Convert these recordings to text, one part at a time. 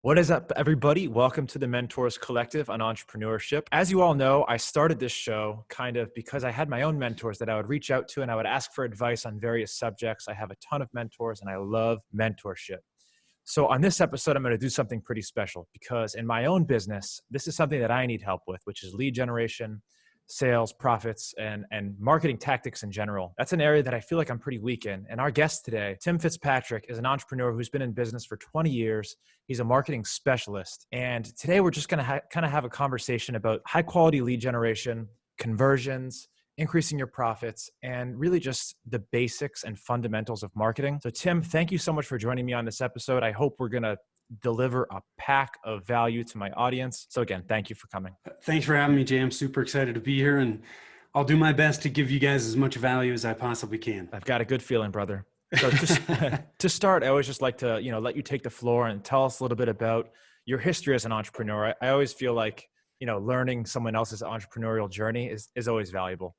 What is up, everybody? Welcome to the Mentors Collective on entrepreneurship. As you all know, I started this show kind of because I had my own mentors that I would reach out to and I would ask for advice on various subjects. I have a ton of mentors and I love mentorship. So on this episode, I'm going to do something pretty special because in my own business, this is something that I need help with, which is lead generation, sales, profits, and marketing tactics in general. That's an area that I feel like I'm pretty weak in. And our guest today, Tim Fitzpatrick, is an entrepreneur who's been in business for 20 years. He's a marketing specialist. And today we're just going to kind of have a conversation about high quality lead generation, conversions, increasing your profits, and really just the basics and fundamentals of marketing. So Tim, thank you so much for joining me on this episode. I hope we're going to deliver a pack of value to my audience. So again, thank you for coming. Thanks for having me, Jay. I'm super excited to be here, and I'll do my best to give you guys as much value as I possibly can. I've got a good feeling, brother. So just to start, I always just like to, let you take the floor and tell us a little bit about your history as an entrepreneur. I always feel like, learning someone else's entrepreneurial journey is always valuable.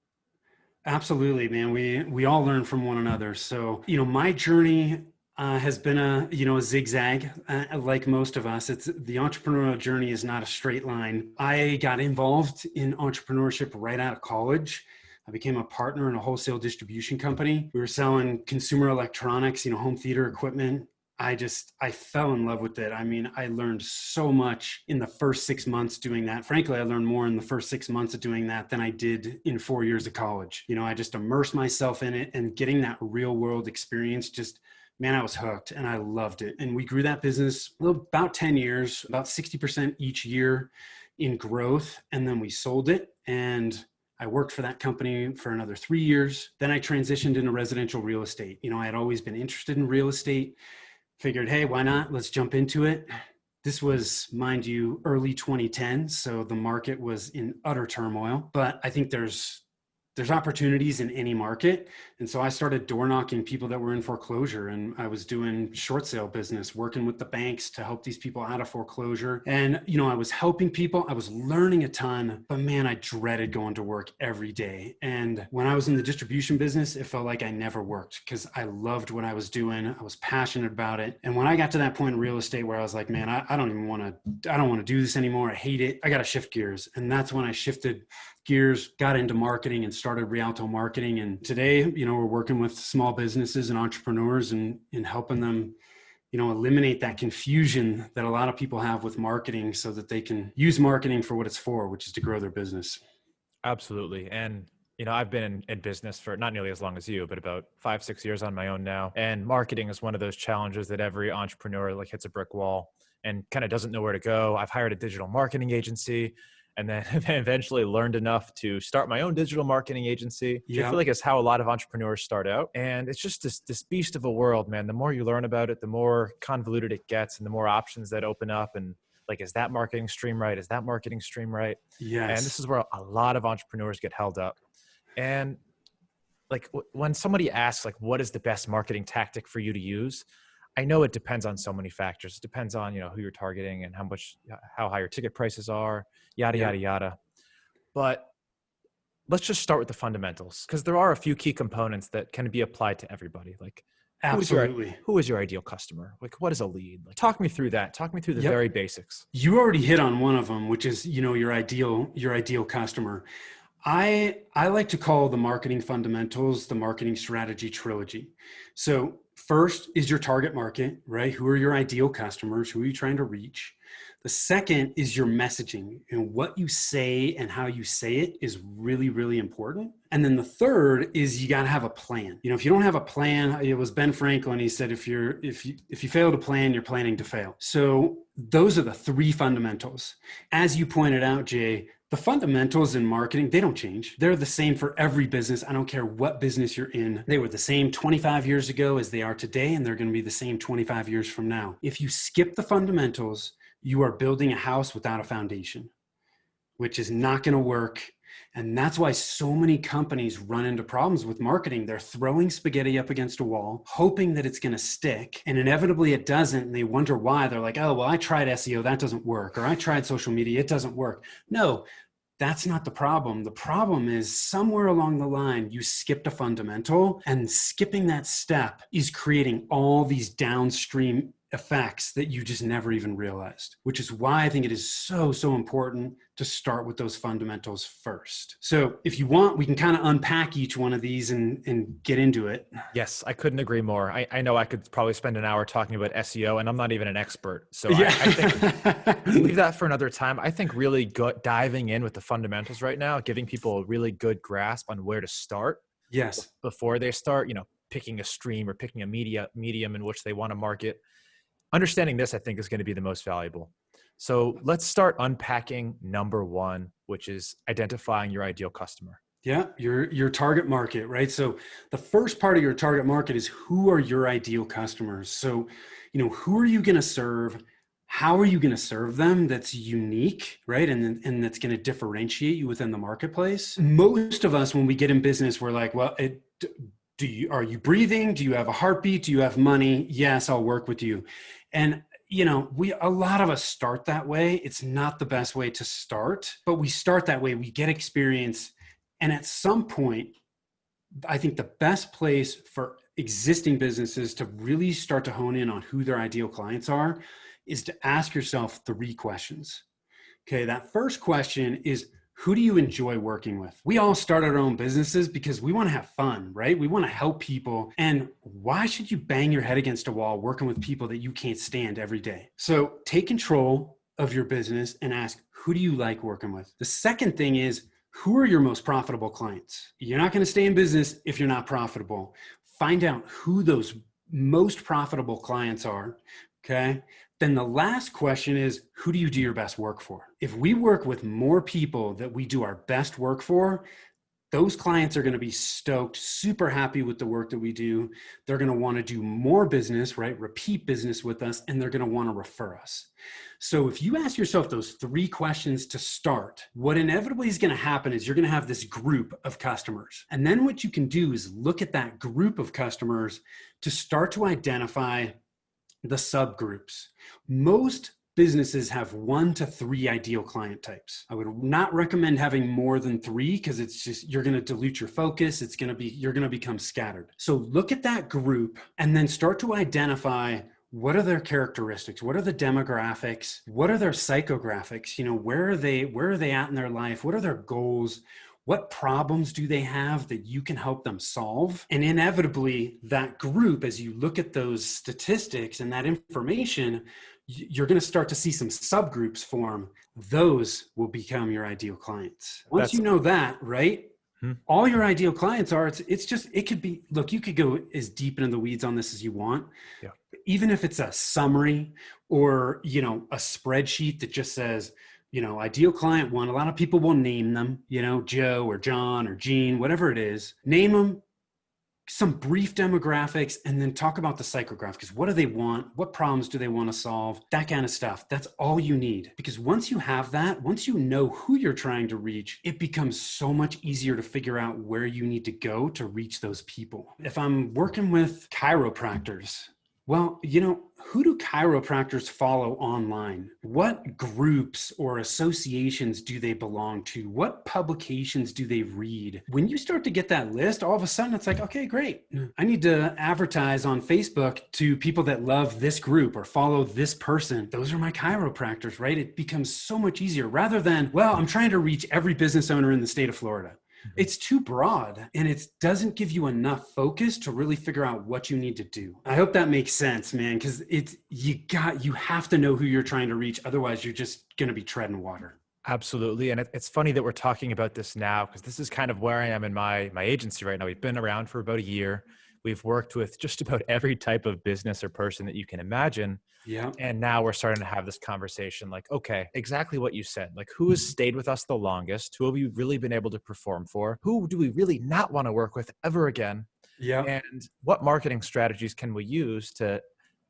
Absolutely, man. We all learn from one another. So, my journey has been a zigzag, like most of us. The entrepreneurial journey is not a straight line. I got involved in entrepreneurship right out of college. I became a partner in a wholesale distribution company. We were selling consumer electronics, home theater equipment. I fell in love with it. I mean, I learned so much in the first 6 months doing that. Frankly, I learned more in the first 6 months of doing that than I did in 4 years of college. I just immersed myself in it, and getting that real world experience man, I was hooked and I loved it. And we grew that business about 10 years, about 60% each year in growth. And then we sold it, and I worked for that company for another 3 years. Then I transitioned into residential real estate. I had always been interested in real estate. Figured, hey, why not? Let's jump into it. This was, mind you, early 2010. So the market was in utter turmoil, but I think there's opportunities in any market. And so I started door knocking people that were in foreclosure, and I was doing short sale business, working with the banks to help these people out of foreclosure. And, I was helping people, I was learning a ton, but man, I dreaded going to work every day. And when I was in the distribution business, it felt like I never worked because I loved what I was doing. I was passionate about it. And when I got to that point in real estate where I was like, man, I don't want to do this anymore. I hate it. I got to shift gears. And that's when I shifted gears, got into marketing and started Rialto Marketing. And today, we're working with small businesses and entrepreneurs and helping them, eliminate that confusion that a lot of people have with marketing so that they can use marketing for what it's for, which is to grow their business. Absolutely. And, I've been in business for not nearly as long as you, but about 5-6 years on my own now. And marketing is one of those challenges that every entrepreneur hits a brick wall and kind of doesn't know where to go. I've hired a digital marketing agency, and then eventually learned enough to start my own digital marketing agency, which I feel like is how a lot of entrepreneurs start out. And it's just this beast of a world, man. The more you learn about it, the more convoluted it gets and the more options that open up. And is that marketing stream right? Is that marketing stream right? Yes. And this is where a lot of entrepreneurs get held up. And when somebody asks, what is the best marketing tactic for you to use? I know it depends on so many factors. It depends on, who you're targeting and how high your ticket prices are, yada, yada. But let's just start with the fundamentals, because there are a few key components that can be applied to everybody. Absolutely. Who is your ideal customer? What is a lead? Talk me through that. Talk me through the very basics. You already hit on one of them, which is, your ideal customer. I like to call the marketing fundamentals the marketing strategy trilogy. So first is your target market, right? Who are your ideal customers? Who are you trying to reach? The second is your messaging, and what you say and how you say it is really, really important. And then the third is you got to have a plan. If you don't have a plan, it was Ben Franklin. He said, if you fail to plan, you're planning to fail. So those are the three fundamentals. As you pointed out, Jay, the fundamentals in marketing, they don't change. They're the same for every business. I don't care what business you're in. They were the same 25 years ago as they are today, and they're going to be the same 25 years from now. If you skip the fundamentals, you are building a house without a foundation, which is not going to work. And that's why so many companies run into problems with marketing. They're throwing spaghetti up against a wall, hoping that it's going to stick. And inevitably it doesn't. And they wonder why. They're like, oh, well, I tried SEO. That doesn't work. Or I tried social media. It doesn't work. No, that's not the problem. The problem is somewhere along the line, you skipped a fundamental, and skipping that step is creating all these downstream effects that you just never even realized, which is why I think it is so, so important to start with those fundamentals first. So if you want, we can kind of unpack each one of these and get into it. Yes, I couldn't agree more. I know I could probably spend an hour talking about SEO, and I'm not even an expert. So Yeah. I think we'll leave that for another time. I think really diving in with the fundamentals right now, giving people a really good grasp on where to start Yes. before they start, picking a stream or picking a medium in which they want to market. Understanding this, I think, is going to be the most valuable. So let's start unpacking number one, which is identifying your ideal customer. Yeah, your target market, right? So the first part of your target market is who are your ideal customers? So, who are you going to serve? How are you going to serve them that's unique, right? And that's going to differentiate you within the marketplace. Most of us, when we get in business, we're like, well, are you breathing? Do you have a heartbeat? Do you have money? Yes, I'll work with you. And a lot of us start that way. It's not the best way to start, but we start that way. We get experience. And at some point, I think the best place for existing businesses to really start to hone in on who their ideal clients are is to ask yourself 3 questions. Okay, that first question is, who do you enjoy working with? We all start our own businesses because we want to have fun, right? We want to help people. And why should you bang your head against a wall working with people that you can't stand every day? So take control of your business and ask, who do you like working with? The second thing is, who are your most profitable clients? You're not going to stay in business if you're not profitable. Find out who those most profitable clients are. Okay. Then the last question is, who do you do your best work for? If we work with more people that we do our best work for, those clients are going to be stoked, super happy with the work that we do. They're going to want to do more business, right? Repeat business with us, and they're going to want to refer us. So if you ask yourself those 3 questions to start, what inevitably is going to happen is you're going to have this group of customers. And then what you can do is look at that group of customers to start to identify the subgroups. Most businesses have 1 to 3 ideal client types. I would not recommend having more than 3 because it's just, you're going to dilute your focus. You're going to become scattered. So look at that group and then start to identify, what are their characteristics? What are the demographics? What are their psychographics? Where are they at in their life? What are their goals? What problems do they have that you can help them solve? And inevitably, that group, as you look at those statistics and that information, you're going to start to see some subgroups form. Those will become your ideal clients. Once you know that, right? All your ideal clients are, it could be, look, you could go as deep into the weeds on this as you want. Yeah. Even if it's a summary or, a spreadsheet that just says, ideal client 1, a lot of people will name them, Joe or John or Gene, whatever it is, name them, some brief demographics, and then talk about the psychograph, because what do they want? What problems do they want to solve? That kind of stuff. That's all you need. Because once you have that, once you know who you're trying to reach, it becomes so much easier to figure out where you need to go to reach those people. If I'm working with chiropractors, well, who do chiropractors follow online? What groups or associations do they belong to? What publications do they read? When you start to get that list, all of a sudden it's like, okay, great. I need to advertise on Facebook to people that love this group or follow this person. Those are my chiropractors, right? It becomes so much easier rather than, well, I'm trying to reach every business owner in the state of Florida. It's too broad and it doesn't give you enough focus to really figure out what you need to do. I hope that makes sense, man, because you have to know who you're trying to reach. Otherwise, you're just going to be treading water. Absolutely. And it's funny that we're talking about this now because this is kind of where I am in my agency right now. We've been around for about a year. We've worked with just about every type of business or person that you can imagine. Yeah. And now we're starting to have this conversation like, okay, exactly what you said. Like, who has stayed with us the longest? Who have we really been able to perform for? Who do we really not want to work with ever again? Yeah. And what marketing strategies can we use to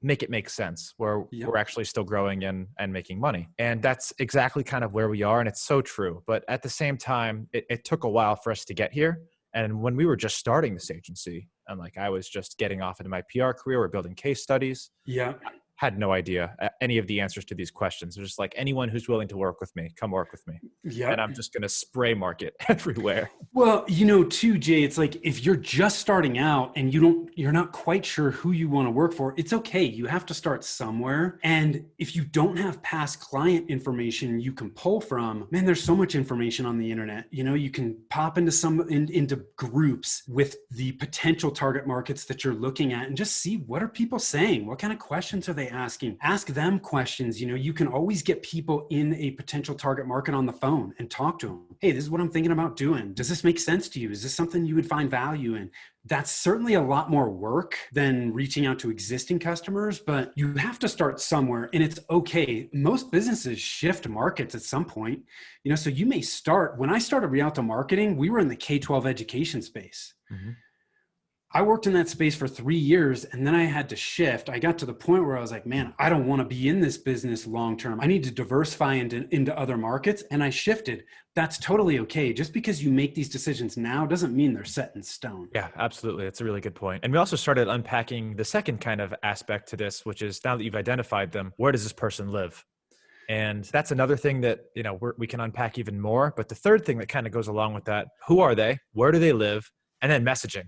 make it make sense where we're actually still growing and making money? And that's exactly kind of where we are. And it's so true. But at the same time, it took a while for us to get here. And when we were just starting this agency and like I was just getting off into my PR career, we're building case studies. Yeah. had no idea any of the answers to these questions. They're just like, anyone who's willing to work with me, come work with me. And Yep. I'm just going to spray market everywhere. Well, too, Jay, it's like if you're just starting out and you're not quite sure who you want to work for, it's okay. You have to start somewhere. And if you don't have past client information you can pull from, man, there's so much information on the internet. You can pop into groups with the potential target markets that you're looking at and just see, what are people saying? What kind of questions are they asking? Ask them questions. You can always get people in a potential target market on the phone and talk to them. Hey, this is what I'm thinking about doing. Does this make sense to you? Is this something you would find value in? That's certainly a lot more work than reaching out to existing customers, but you have to start somewhere, and it's okay. Most businesses shift markets at some point, so you may start. When I started Rialto Marketing, we were in the K-12 education space. Mm-hmm. I worked in that space for 3 years, and then I had to shift. I got to the point where I was like, man, I don't want to be in this business long-term. I need to diversify into other markets. And I shifted. That's totally okay. Just because you make these decisions now doesn't mean they're set in stone. Yeah, absolutely. That's a really good point. And we also started unpacking the second kind of aspect to this, which is, now that you've identified them, where does this person live? And that's another thing that, we can unpack even more. But the third thing that kind of goes along with that, who are they? Where do they live? And then messaging.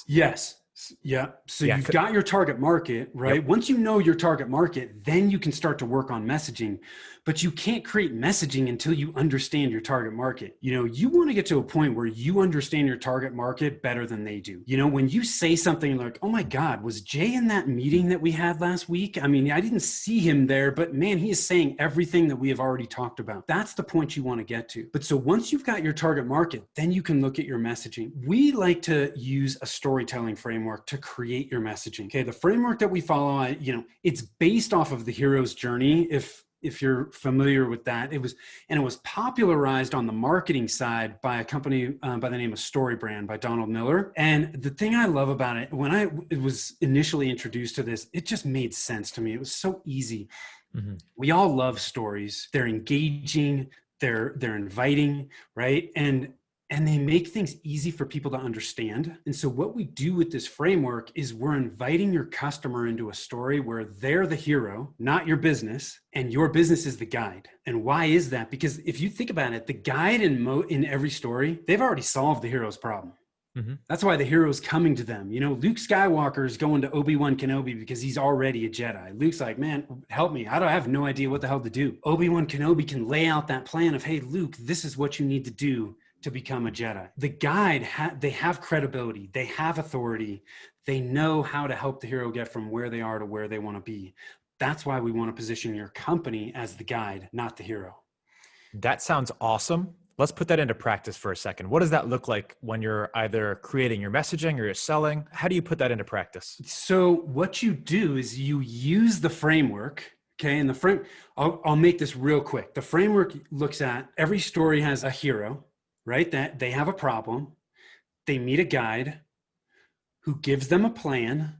Yes. Yeah. So you've got your target market, right? Yep. Once you know your target market, then you can start to work on messaging, but you can't create messaging until you understand your target market. You want to get to a point where you understand your target market better than they do. When you say something like, oh my God, was Jay in that meeting that we had last week? I mean, I didn't see him there, but man, he is saying everything that we have already talked about. That's the point you want to get to. But so once you've got your target market, then you can look at your messaging. We like to use a storytelling framework to create your messaging. Okay, the framework that we follow, it's based off of the hero's journey. If you're familiar with that, it was popularized on the marketing side by a company by the name of StoryBrand by Donald Miller. And the thing I love about it, when it was initially introduced to this, it just made sense to me. It was so easy. Mm-hmm. We all love stories. They're engaging. They're inviting, right? And they make things easy for people to understand. And so what we do with this framework is we're inviting your customer into a story where they're the hero, not your business, and your business is the guide. And why is that? Because if you think about it, the guide in every story, they've already solved the hero's problem. Mm-hmm. That's why the hero's coming to them. Luke Skywalker is going to Obi-Wan Kenobi because he's already a Jedi. Luke's like, man, help me. I have no idea what the hell to do. Obi-Wan Kenobi can lay out that plan of, hey, Luke, this is what you need to do to become a Jedi. The guide, they have credibility, they have authority, they know how to help the hero get from where they are to where they want to be. That's why we want to position your company as the guide, not the hero. That sounds awesome. Let's put that into practice for a second. What does that look like when you're either creating your messaging or you're selling? How do you put that into practice? So what you do is you use the framework. Okay, and I'll make this real quick. The framework looks at every story has a hero, right? That they have a problem. They meet a guide who gives them a plan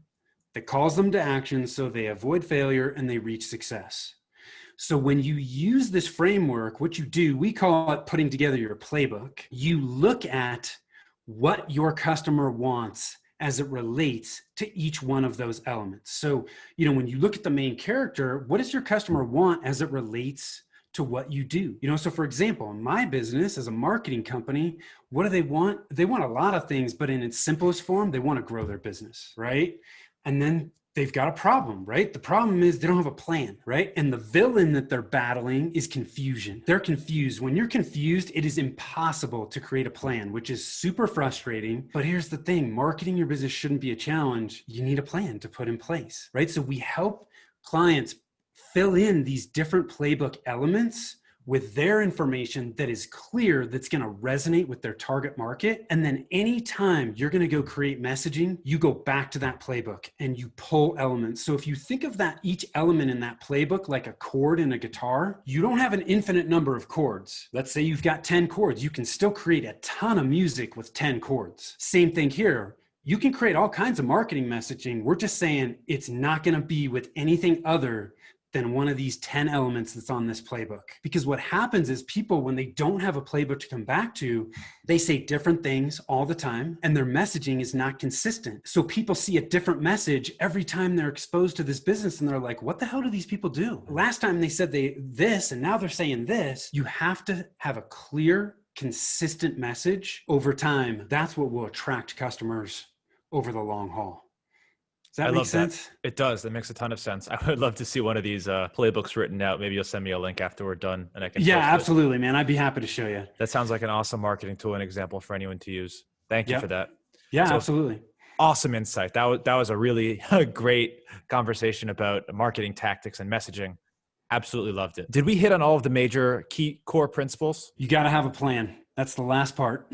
that calls them to action so they avoid failure and they reach success. So when you use this framework, what you do, we call it putting together your playbook. You look at what your customer wants as it relates to each one of those elements. So, when you look at the main character, what does your customer want as it relates to what you do? So for example, in my business as a marketing company, what do they want? They want a lot of things, but in its simplest form, they want to grow their business, right? And then they've got a problem, right? The problem is they don't have a plan, right? And the villain that they're battling is confusion. They're confused. When you're confused, it is impossible to create a plan, which is super frustrating. But here's the thing, marketing your business shouldn't be a challenge. You need a plan to put in place, right? So we help clients fill in these different playbook elements with their information that is clear, that's going to resonate with their target market. And then anytime you're going to go create messaging, you go back to that playbook and you pull elements. So if you think of that, each element in that playbook like a chord in a guitar, you don't have an infinite number of chords. Let's say you've got 10 chords. You can still create a ton of music with 10 chords. Same thing here. You can create all kinds of marketing messaging. We're just saying it's not going to be with anything other than one of these 10 elements that's on this playbook. Because what happens is people, when they don't have a playbook to come back to, they say different things all the time and their messaging is not consistent. So people see a different message every time they're exposed to this business and they're like, what the hell do these people do? Last time they said this and now they're saying this. You have to have a clear, consistent message over time. That's what will attract customers over the long haul. Does that make sense? It does. That makes a ton of sense. I would love to see one of these playbooks written out. Maybe you'll send me a link after we're done and I can. Yeah, absolutely, man. I'd be happy to show you. That sounds like an awesome marketing tool and example for anyone to use. Thank you for that. Yeah, absolutely. Awesome insight. That was a really great conversation about marketing tactics and messaging. Absolutely loved it. Did we hit on all of the major key core principles? You got to have a plan. That's the last part.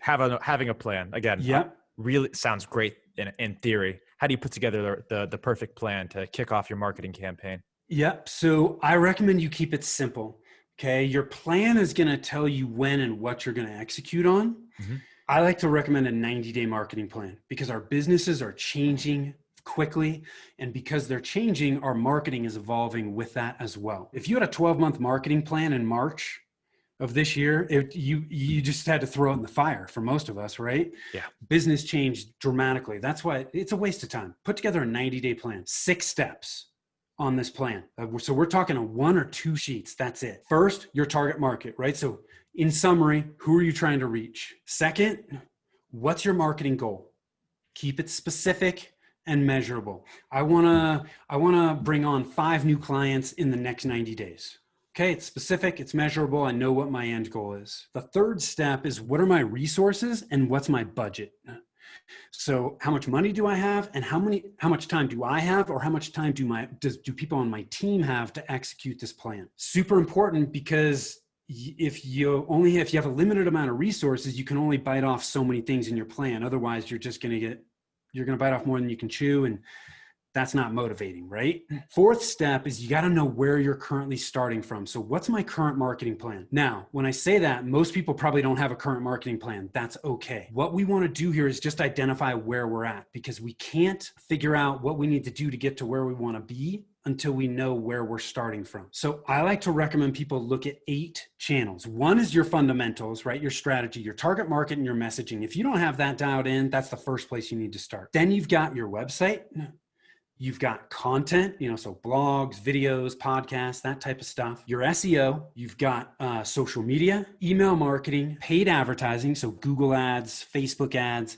Having a plan. Again, really sounds great in theory. How do you put together the perfect plan to kick off your marketing campaign? Yep. So I recommend you keep it simple. Okay. Your plan is going to tell you when and what you're going to execute on. Mm-hmm. I like to recommend a 90-day marketing plan because our businesses are changing quickly. And because they're changing, our marketing is evolving with that as well. If you had a 12-month marketing plan in March of this year, you just had to throw it in the fire for most of us, right? Yeah. Business changed dramatically. That's why it's a waste of time. Put together a 90-day plan, 6 steps on this plan. So we're talking a 1 or 2 sheets. That's it. First, your target market, right? So in summary, who are you trying to reach? Second, what's your marketing goal? Keep it specific and measurable. I want to bring on 5 new clients in the next 90 days. Okay, it's specific, it's measurable, I know what my end goal is. The third step is what are my resources and what's my budget? So how much money do I have and how much time do I have or how much time do people on my team have to execute this plan? Super important because if you have a limited amount of resources, you can only bite off so many things in your plan. Otherwise, you're going to bite off more than you can chew, and that's not motivating, right? Fourth step is you got to know where you're currently starting from. So what's my current marketing plan? Now, when I say that, most people probably don't have a current marketing plan. That's okay. What we want to do here is just identify where we're at because we can't figure out what we need to do to get to where we want to be until we know where we're starting from. So I like to recommend people look at 8 channels. One is your fundamentals, right? Your strategy, your target market, and your messaging. If you don't have that dialed in, that's the first place you need to start. Then you've got your website. You've got content, so blogs, videos, podcasts, that type of stuff. Your SEO, you've got social media, email marketing, paid advertising, so Google ads, Facebook ads,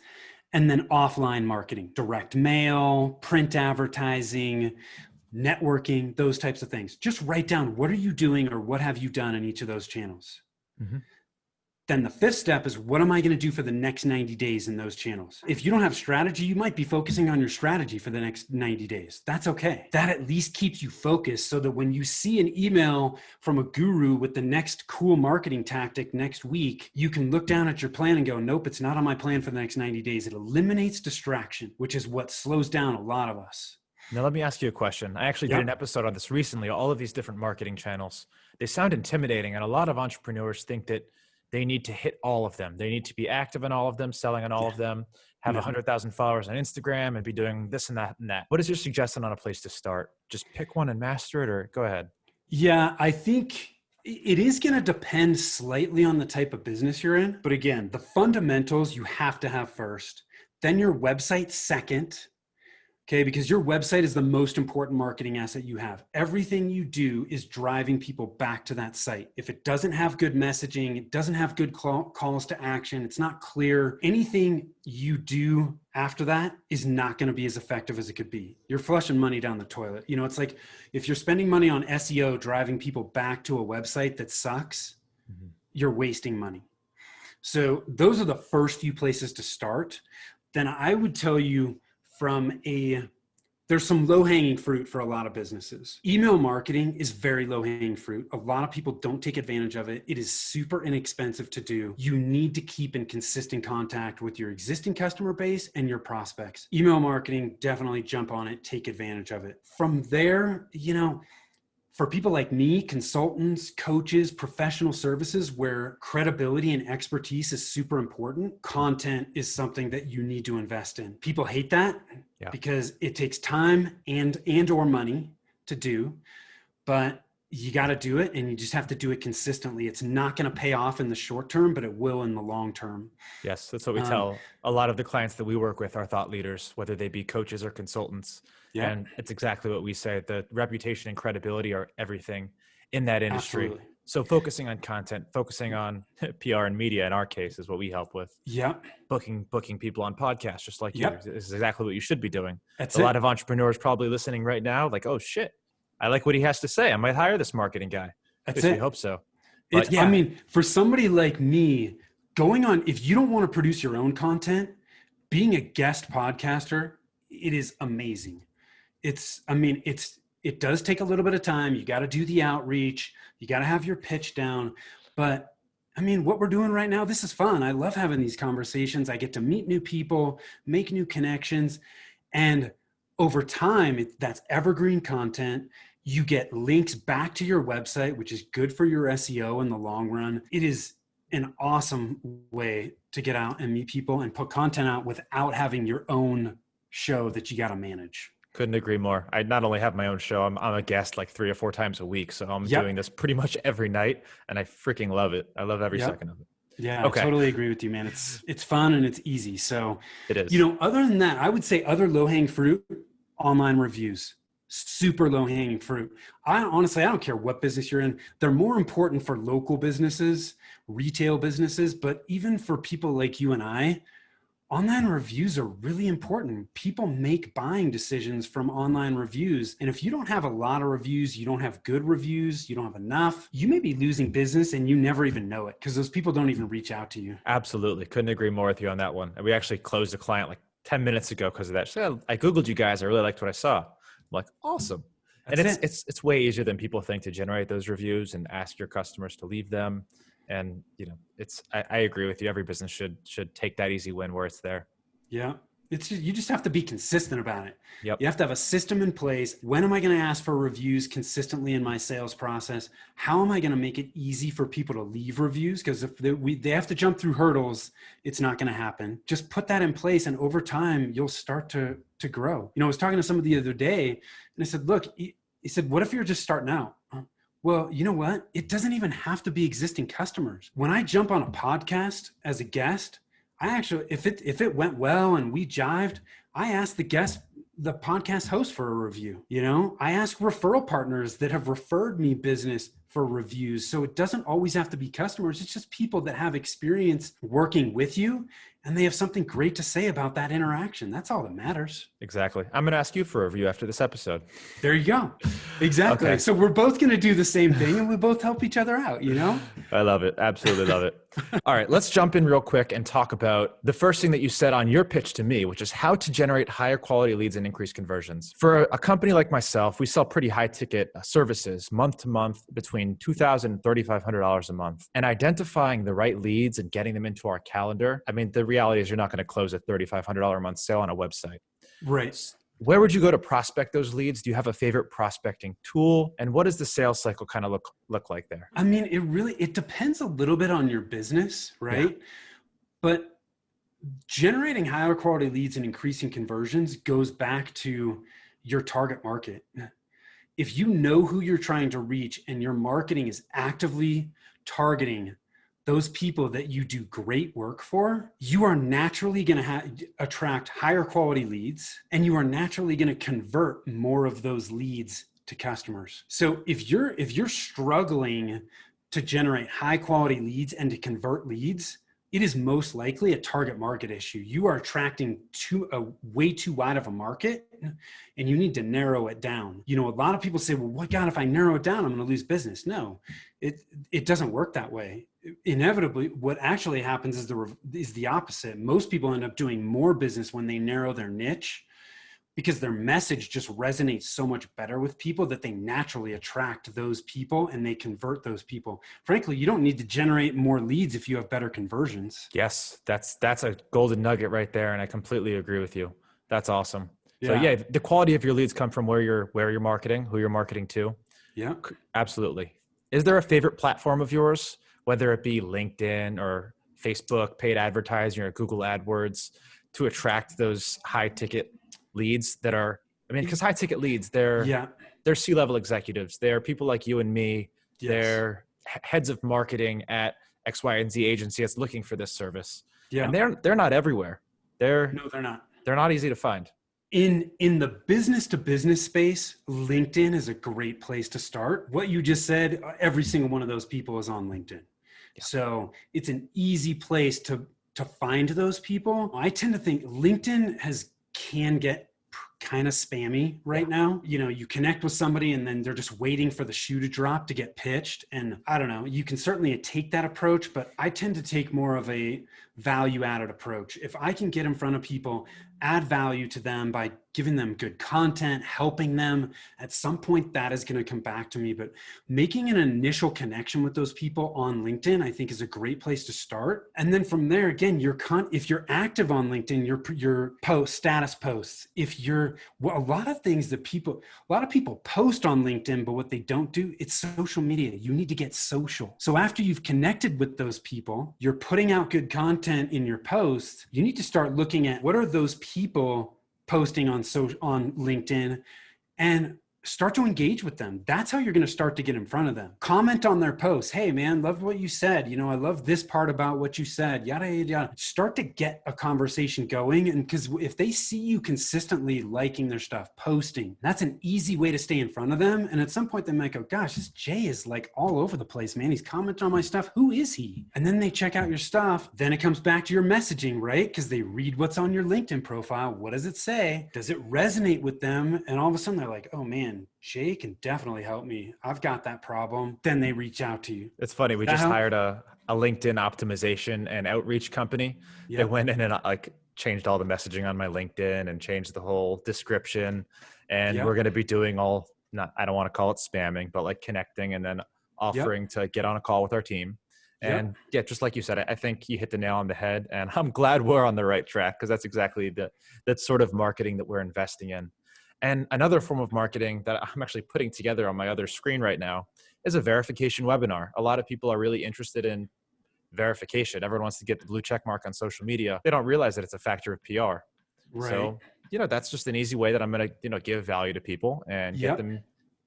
and then offline marketing, direct mail, print advertising, networking, those types of things. Just write down what are you doing or what have you done in each of those channels. Mm-hmm. Then the 5th step is what am I going to do for the next 90 days in those channels? If you don't have strategy, you might be focusing on your strategy for the next 90 days. That's okay. That at least keeps you focused so that when you see an email from a guru with the next cool marketing tactic next week, you can look down at your plan and go, nope, it's not on my plan for the next 90 days. It eliminates distraction, which is what slows down a lot of us. Now, let me ask you a question. I actually did an episode on this recently, all of these different marketing channels. They sound intimidating, and a lot of entrepreneurs think that they need to hit all of them. They need to be active in all of them, selling on all of them, have 100,000 followers on Instagram and be doing this and that and that. What is your suggestion on a place to start? Just pick one and master it, or go ahead? Yeah, I think it is going to depend slightly on the type of business you're in. But again, the fundamentals you have to have first, then your website second. Okay, because your website is the most important marketing asset you have. Everything you do is driving people back to that site. If it doesn't have good messaging, it doesn't have good calls to action, it's not clear, anything you do after that is not going to be as effective as it could be. You're flushing money down the toilet. It's like if you're spending money on SEO, driving people back to a website that sucks, you're wasting money. So those are the first few places to start. Then I would tell you, there's some low-hanging fruit for a lot of businesses. Email marketing is very low-hanging fruit. A lot of people don't take advantage of it. It is super inexpensive to do. You need to keep in consistent contact with your existing customer base and your prospects. Email marketing, definitely jump on it, take advantage of it. From there, for people like me, consultants, coaches, professional services where credibility and expertise is super important, content is something that you need to invest in. People hate that because it takes time and or money to do, but you got to do it, and you just have to do it consistently. It's not going to pay off in the short term, but it will in the long term. Yes, that's what we tell a lot of the clients that we work with, are thought leaders, whether they be coaches or consultants. Yep. And it's exactly what we say. The reputation and credibility are everything in that industry. Absolutely. So focusing on content, focusing on PR and media in our case is what we help with. Yep. Booking people on podcasts, just like Yep. you. This is exactly what you should be doing. That's a lot of entrepreneurs probably listening right now, like, oh shit, I like what he has to say. I might hire this marketing guy. That's it. We hope so. But I mean, for somebody like me, going on, if you don't want to produce your own content, being a guest podcaster, it is amazing. It does take a little bit of time. You got to do the outreach. You got to have your pitch down. But I mean, what we're doing right now, this is fun. I love having these conversations. I get to meet new people, make new connections. And over time, that's evergreen content. You get links back to your website, which is good for your SEO in the long run. It is an awesome way to get out and meet people and put content out without having your own show that you got to manage. Couldn't agree more. I not only have my own show, I'm a guest like 3 or 4 times a week. So I'm doing this pretty much every night, and I freaking love it. I love every second of it. Yeah, okay. I totally agree with you, man. It's fun and it's easy. So it is. Other than that, I would say other low-hanging fruit, online reviews. Super low-hanging fruit. I don't care what business you're in. They're more important for local businesses, retail businesses, but even for people like you and I, online reviews are really important. People make buying decisions from online reviews. And if you don't have a lot of reviews, you don't have good reviews, you don't have enough, you may be losing business and you never even know it because those people don't even reach out to you. Absolutely. Couldn't agree more with you on that one. And we actually closed a client like 10 minutes ago because of that. She said, I Googled you guys. I really liked what I saw. I'm like, awesome. And it's way easier than people think to generate those reviews and ask your customers to leave them. And I agree with you. Every business should take that easy win where it's there. Yeah. You just have to be consistent about it. Yep. You have to have a system in place. When am I going to ask for reviews consistently in my sales process? How am I going to make it easy for people to leave reviews? Because if they have to jump through hurdles, it's not going to happen. Just put that in place, and over time, you'll start to grow. I was talking to somebody the other day, and I said, look, he said, what if you're just starting out? Well, you know what? It doesn't even have to be existing customers. When I jump on a podcast as a guest, I actually, if it went well and we jived, I asked the podcast host for a review. I ask referral partners that have referred me business for reviews. So it doesn't always have to be customers. It's just people that have experience working with you and they have something great to say about that interaction. That's all that matters. Exactly. I'm going to ask you for a review after this episode. There you go. Exactly. Okay. So we're both going to do the same thing and we both help each other out, I love it. Absolutely love it. All right, let's jump in real quick and talk about the first thing that you said on your pitch to me, which is how to generate higher quality leads and increase conversions. For a company like myself, we sell pretty high ticket services month to month between $2,000 and $3,500 a month. And identifying the right leads and getting them into our calendar. I mean, the reality is you're not going to close a $3,500 a month sale on a website. Right. Where would you go to prospect those leads? Do you have a favorite prospecting tool? And what does the sales cycle kind of look like there? I mean, it depends a little bit on your business, right? Yeah. But generating higher quality leads and increasing conversions goes back to your target market. If you know who you're trying to reach and your marketing is actively targeting those people that you do great work for, you are naturally going to attract higher quality leads, and you are naturally going to convert more of those leads to customers. So if you're struggling to generate high quality leads and to convert leads, it is most likely a target market issue. You are attracting way too wide of a market, and you need to narrow it down. A lot of people say, well, what God, if I narrow it down, I'm going to lose business. No, it doesn't work that way. Inevitably, what actually happens is the opposite. Most people end up doing more business when they narrow their niche, because their message just resonates so much better with people that they naturally attract those people and they convert those people. Frankly, you don't need to generate more leads if you have better conversions. Yes, that's a golden nugget right there. And I completely agree with you. That's awesome. Yeah. So yeah, the quality of your leads come from where you're marketing, who you're marketing to. Yeah, absolutely. Is there a favorite platform of yours, whether it be LinkedIn or Facebook, paid advertising, or Google AdWords, to attract those high ticket leads that are, because high ticket leads, they're they're C-level executives. They're people like you and me. Yes. They're heads of marketing at X, Y, and Z agency that's looking for this service. Yeah. And they're not everywhere. They're not. They're not easy to find. In the business to business space, LinkedIn is a great place to start. What you just said, every single one of those people is on LinkedIn. Yeah. So it's an easy place to find those people. I tend to think LinkedIn can get kind of spammy right now. You know, you connect with somebody and then they're just waiting for the shoe to drop to get pitched. And I don't know, you can certainly take that approach, but I tend to take more of a value added approach. If I can get in front of people, add value to them by giving them good content, helping them, at some point that is going to come back to me. But making an initial connection with those people on LinkedIn, I think, is a great place to start. And then from there, again, if you're active on LinkedIn, your status posts, a lot of people post on LinkedIn, but what they don't do, it's social media. You need to get social. So after you've connected with those people, you're putting out good content in your posts, you need to start looking at what are those people posting on LinkedIn, and start to engage with them. That's how you're going to start to get in front of them. Comment on their posts. Hey man, loved what you said. You know, I love this part about what you said, yada, yada, yada. Start to get a conversation going. And because if they see you consistently liking their stuff, posting, that's an easy way to stay in front of them. And at some point they might go, gosh, this Jay is like all over the place, man. He's commenting on my stuff. Who is he? And then they check out your stuff. Then it comes back to your messaging, right? Because they read what's on your LinkedIn profile. What does it say? Does it resonate with them? And all of a sudden they're like, oh man, Jay can definitely help me. I've got that problem. Then they reach out to you. It's funny. We just hired a LinkedIn optimization and outreach company. Yep. They went in and changed all the messaging on my LinkedIn and changed the whole description. And we're going to be doing I don't want to call it spamming, but like connecting and then offering to get on a call with our team. And just like you said, I think you hit the nail on the head, and I'm glad we're on the right track, because that's exactly that sort of marketing that we're investing in. And another form of marketing that I'm actually putting together on my other screen right now is a verification webinar. A lot of people are really interested in verification. Everyone wants to get the blue check mark on social media. They don't realize that it's a factor of PR. Right. So, that's just an easy way that I'm going to, give value to people and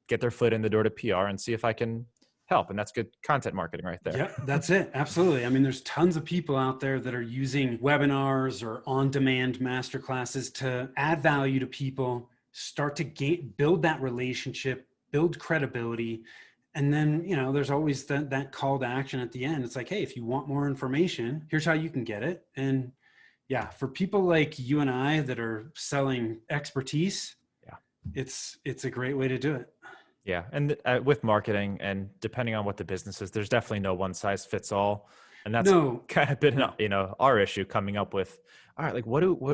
get their foot in the door to PR and see if I can help. And that's good content marketing right there. Yeah, that's it. Absolutely. I mean, there's tons of people out there that are using webinars or on-demand masterclasses to add value to people, start to build that relationship, build credibility. And then, there's always that call to action at the end. It's like, hey, if you want more information, here's how you can get it. And for people like you and I that are selling expertise, it's a great way to do it. Yeah. And with marketing, and depending on what the business is, there's definitely no one size fits all. And that's kind of been, our issue, coming up with, all right,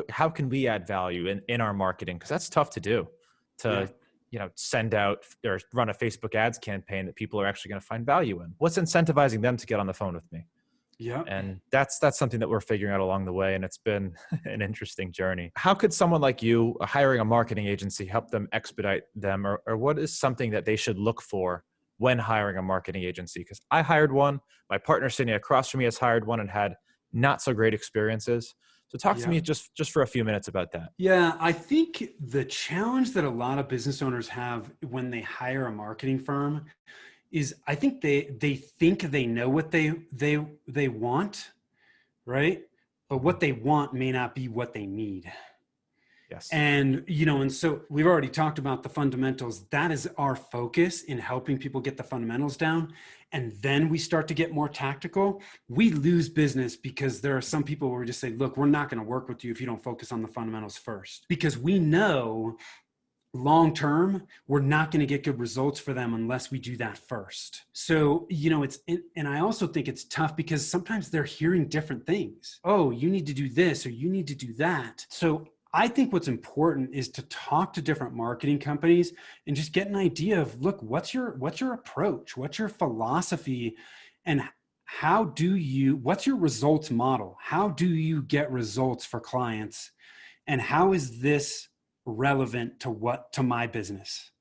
how can we add value in our marketing? Because that's tough to do, send out or run a Facebook ads campaign that people are actually going to find value in. What's incentivizing them to get on the phone with me? Yeah. And that's something that we're figuring out along the way. And it's been an interesting journey. How could someone like you hiring a marketing agency help them expedite them? Or what is something that they should look for when hiring a marketing agency? Because I hired one, my partner sitting across from me has hired one and had not so great experiences. So talk to me just for a few minutes about that. Yeah, I think the challenge that a lot of business owners have when they hire a marketing firm is, I think they think they know what they want, right? But what they want may not be what they need. Yes. And, and so we've already talked about the fundamentals. That is our focus in helping people get the fundamentals down. And then we start to get more tactical. We lose business because there are some people where we just say, look, we're not going to work with you if you don't focus on the fundamentals first, because we know long term, we're not going to get good results for them unless we do that first. So, and I also think it's tough because sometimes they're hearing different things. Oh, you need to do this, or you need to do that. So I think what's important is to talk to different marketing companies and just get an idea of, look, what's your approach? What's your philosophy? And what's your results model? How do you get results for clients? And how is this relevant to my business?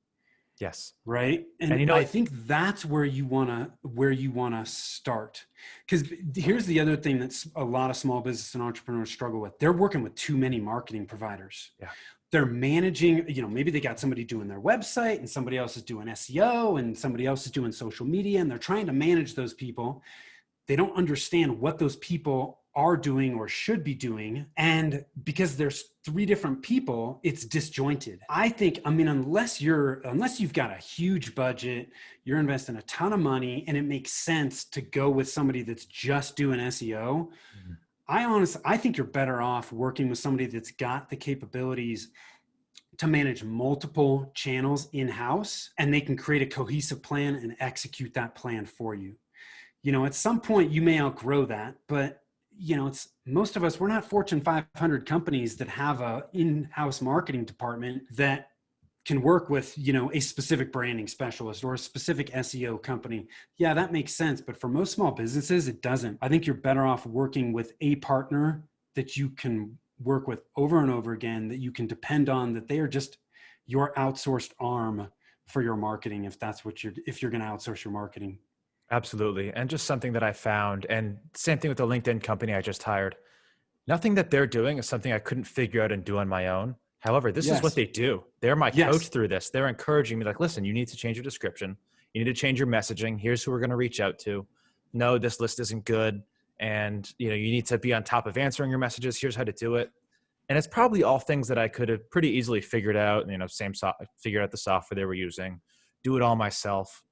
Yes. Right. And I think that's where you want to start. Because here's the other thing that's a lot of small business and entrepreneurs struggle with. They're working with too many marketing providers. Yeah. they're managing, maybe they got somebody doing their website and somebody else is doing SEO and somebody else is doing social media, and they're trying to manage those people. They don't understand what those people are doing or should be doing. And because there's 3 different people, it's disjointed. I think, unless you've got a huge budget, you're investing a ton of money and it makes sense to go with somebody that's just doing SEO. Mm-hmm. I think you're better off working with somebody that's got the capabilities to manage multiple channels in-house, and they can create a cohesive plan and execute that plan for you. At some point you may outgrow that, but it's most of us, we're not Fortune 500 companies that have a in-house marketing department that can work with, a specific branding specialist or a specific SEO company. Yeah, that makes sense. But for most small businesses, it doesn't. I think you're better off working with a partner that you can work with over and over again, that you can depend on, that they are just your outsourced arm for your marketing. If you're going to outsource your marketing. Absolutely. And just something that I found, and same thing with the LinkedIn company I just hired. Nothing that they're doing is something I couldn't figure out and do on my own. However, this is what they do. They're my coach through this. They're encouraging me, like, listen, you need to change your description. You need to change your messaging. Here's who we're going to reach out to. No, this list isn't good. And, you need to be on top of answering your messages. Here's how to do it. And it's probably all things that I could have pretty easily figured out, figured out the software they were using, do it all myself.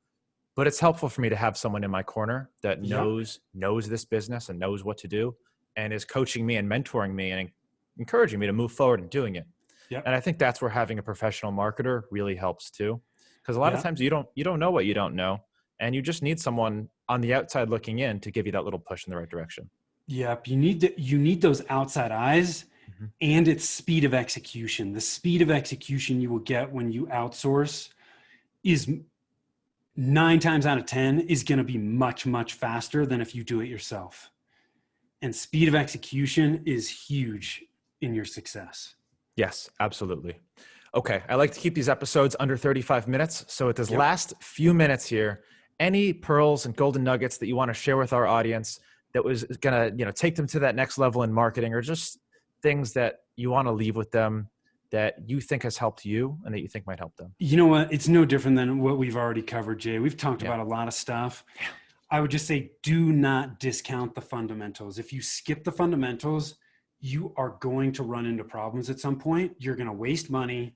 But it's helpful for me to have someone in my corner that knows this business and knows what to do, and is coaching me and mentoring me and encouraging me to move forward and doing it. Yep. And I think that's where having a professional marketer really helps too. Because a lot of times you don't know what you don't know, and you just need someone on the outside looking in to give you that little push in the right direction. Yep. You need those outside eyes, mm-hmm. and it's speed of execution. The speed of execution you will get when you outsource is 9 times out of 10 is going to be much, much faster than if you do it yourself. And speed of execution is huge in your success. Yes, absolutely. Okay. I like to keep these episodes under 35 minutes. So at this last few minutes here, any pearls and golden nuggets that you want to share with our audience that was going to, take them to that next level in marketing, or just things that you want to leave with them that you think has helped you and that you think might help them? You know what? It's no different than what we've already covered, Jay. We've talked about a lot of stuff. Yeah. I would just say, do not discount the fundamentals. If you skip the fundamentals, you are going to run into problems at some point. You're going to waste money.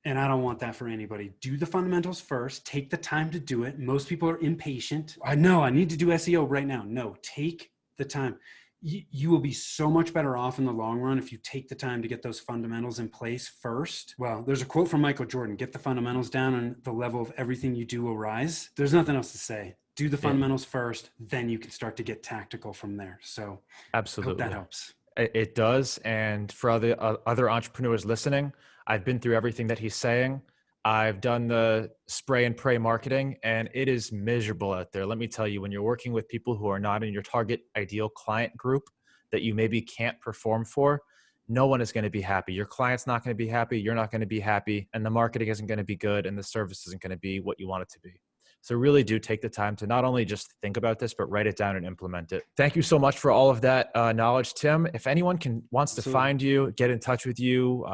And I don't want that for anybody. Do the fundamentals first. Take the time to do it. Most people are impatient. I know I need to do SEO right now. No, take the time. You will be so much better off in the long run if you take the time to get those fundamentals in place first. Well, there's a quote from Michael Jordan: get the fundamentals down and the level of everything you do will rise. There's nothing else to say. Do the fundamentals first, then you can start to get tactical from there. So absolutely, I hope that helps. It does. And for other entrepreneurs listening, I've been through everything that he's saying. I've done the spray and pray marketing, and it is miserable out there. Let me tell you, when you're working with people who are not in your target ideal client group that you maybe can't perform for, no one is going to be happy. Your client's not going to be happy. You're not going to be happy. And the marketing isn't going to be good. And the service isn't going to be what you want it to be. So really do take the time to not only just think about this, but write it down and implement it. Thank you so much for all of that knowledge, Tim. If anyone wants to find you, get in touch with you,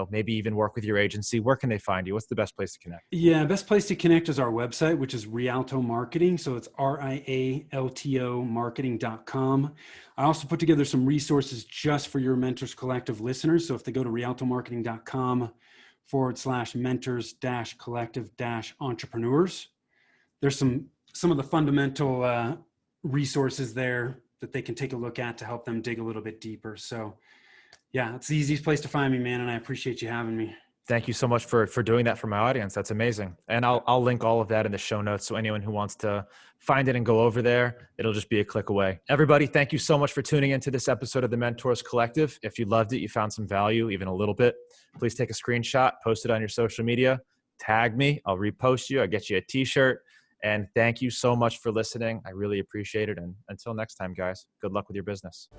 maybe even work with your agency, where can they find you? What's the best place to connect? Yeah, best place to connect is our website, which is Rialto Marketing. So it's RIALTO marketing.com. I also put together some resources just for your Mentors Collective listeners. So if they go to rialtomarketing.com/mentors-collective-entrepreneurs, there's some of the fundamental resources there that they can take a look at to help them dig a little bit deeper. So yeah, it's the easiest place to find me, man. And I appreciate you having me. Thank you so much for doing that for my audience. That's amazing. And I'll link all of that in the show notes. So anyone who wants to find it and go over there, it'll just be a click away. Everybody, thank you so much for tuning into this episode of the Mentors Collective. If you loved it, you found some value, even a little bit, please take a screenshot, post it on your social media, tag me, I'll repost you, I'll get you a t-shirt. And thank you so much for listening. I really appreciate it. And until next time, guys, good luck with your business.